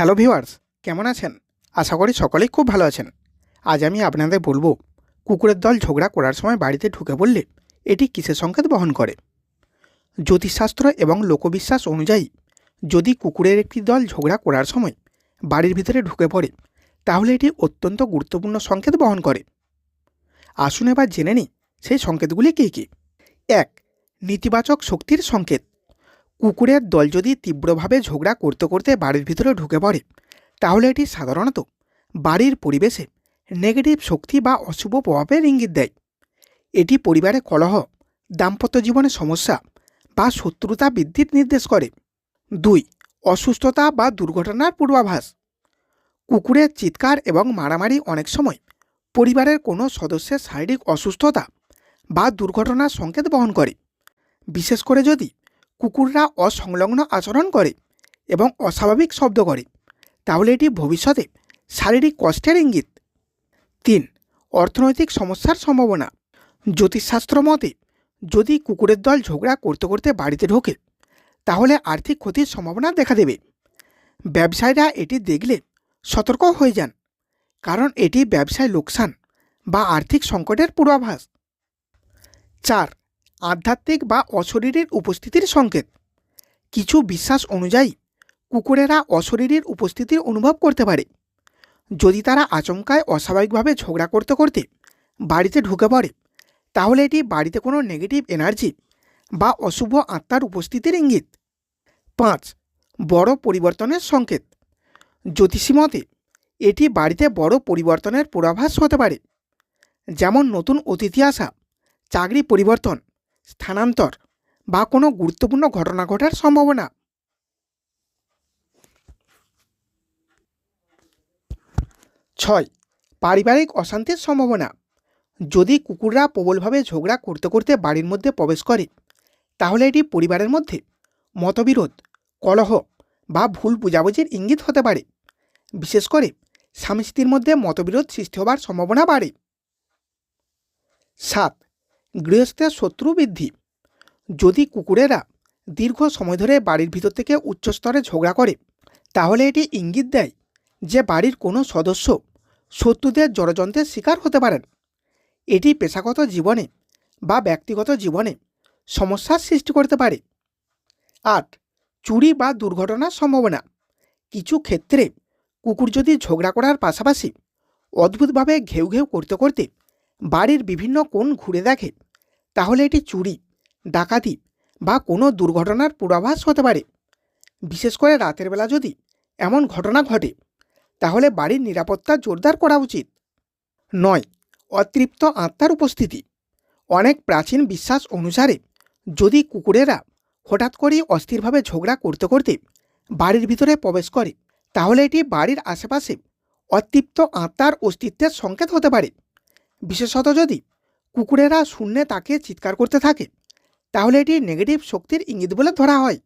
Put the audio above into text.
Hello viewers, কেমন আছেন? আশা করি সকলেই খুব ভালো আছেন। আজ আমি আপনাদের বলবো কুকুরের দল ঝগড়া করার সময় বাড়িতে ঢুকে পড়লে এটি কিসের সংকেত বহন করে। জ্যোতিষশাস্ত্র এবং লোকবিশ্বাস অনুযায়ী যদি কুকুরের একটি দল ঝগড়া করার সময় বাড়ির ভিতরে ঢুকে পড়ে তাহলে এটি অত্যন্ত গুরুত্বপূর্ণ সংকেত বহন করে। আসুন এবার জেনে নিই সেই সংকেতগুলি কী কী। 1. নেতিবাচক শক্তির সংকেত। কুকুরের দল যদি তীব্রভাবে ঝগড়া করতে করতে বাড়ির ভিতরে ঢুকে পড়ে তাহলে এটি সাধারণত বাড়ির পরিবেশে নেগেটিভ শক্তি বা অশুভ প্রভাবের ইঙ্গিত দেয়। এটি পরিবারে কলহ, দাম্পত্য জীবনে সমস্যা বা শত্রুতা বৃদ্ধির নির্দেশ করে। 2. অসুস্থতা বা দুর্ঘটনার পূর্বাভাস। কুকুরের চিৎকার এবং মারামারি অনেক সময় পরিবারের কোনো সদস্যের শারীরিক অসুস্থতা বা দুর্ঘটনার সংকেত বহন করে। বিশেষ করে যদি কুকুররা অসংলগ্ন আচরণ করে এবং অস্বাভাবিক শব্দ করে তাহলে এটি ভবিষ্যতে শারীরিক কষ্টের ইঙ্গিত। 3. অর্থনৈতিক সমস্যার সম্ভাবনা। জ্যোতিষশাস্ত্র মতে যদি কুকুরের দল ঝগড়া করতে করতে বাড়িতে ঢোকে তাহলে আর্থিক ক্ষতির সম্ভাবনা দেখা দেবে। ব্যবসায়ীরা এটি দেখলে সতর্ক হয়ে যান, কারণ এটি ব্যবসায় লোকসান বা আর্থিক সংকটের পূর্বাভাস। 4. আধ্যাত্মিক বা অশরীরীর উপস্থিতির সংকেত। কিছু বিশ্বাস অনুযায়ী কুকুরেরা অশরীরীর উপস্থিতির অনুভব করতে পারে। যদি তারা আচমকায় অস্বাভাবিকভাবে ঝগড়া করতে করতে বাড়িতে ঢুকে পড়ে তাহলে এটি বাড়িতে কোনো নেগেটিভ এনার্জি বা অশুভ আত্মার উপস্থিতির ইঙ্গিত। 5. বড় পরিবর্তনের সংকেত। জ্যোতিষী মতে এটি বাড়িতে বড় পরিবর্তনের পূর্বাভাস হতে পারে, যেমন নতুন অতিথি আসা, চাকরি পরিবর্তন, স্থানান্তর বা কোনো গুরুত্বপূর্ণ ঘটনা ঘটার সম্ভাবনা। 6. পারিবারিক অশান্তির সম্ভাবনা। যদি কুকুররা প্রবলভাবে ঝগড়া করতে করতে বাড়ির মধ্যে প্রবেশ করে তাহলে এটি পরিবারের মধ্যে মতবিরোধ, কলহ বা ভুল বোঝাবুঝির ইঙ্গিত হতে পারে। বিশেষ করে স্বামী স্ত্রীর মধ্যে মতবিরোধ সৃষ্টি হবার সম্ভাবনা বাড়ে। 7. গৃহস্থের শত্রু বৃদ্ধি। যদি কুকুরেরা দীর্ঘ সময় ধরে বাড়ির ভিতর থেকে উচ্চস্তরে ঝগড়া করে তাহলে এটি ইঙ্গিত দেয় যে বাড়ির কোনো সদস্য শত্রুদের ষড়যন্ত্রের শিকার হতে পারেন। এটি পেশাগত জীবনে বা ব্যক্তিগত জীবনে সমস্যার সৃষ্টি করতে পারে। 8. চুরি বা দুর্ঘটনার সম্ভাবনা। কিছু ক্ষেত্রে কুকুর যদি ঝগড়া করার পাশাপাশি অদ্ভুতভাবে ঘেউ ঘেউ করতে করতে বাড়ির বিভিন্ন কোণ ঘুরে দেখে তাহলে এটি চুরি, ডাকাতি বা কোনো দুর্ঘটনার পূর্বাভাস হতে পারে। বিশেষ করে রাতের বেলা যদি এমন ঘটনা ঘটে তাহলে বাড়ির নিরাপত্তা জোরদার করা উচিত। 9. অতৃপ্ত আত্মার উপস্থিতি। অনেক প্রাচীন বিশ্বাস অনুসারে যদি কুকুরেরা হঠাৎ করেই অস্থিরভাবে ঝগড়া করতে করতে বাড়ির ভিতরে প্রবেশ করে তাহলে এটি বাড়ির আশেপাশে অতৃপ্ত আত্মার অস্তিত্বের সংকেত হতে পারে। বিশেষত যদি কুকুরেরা শূন্যে তাকিয়ে চিৎকার করতে থাকে তাহলে এটি নেগেটিভ শক্তির ইঙ্গিত বলে ধরা হয়।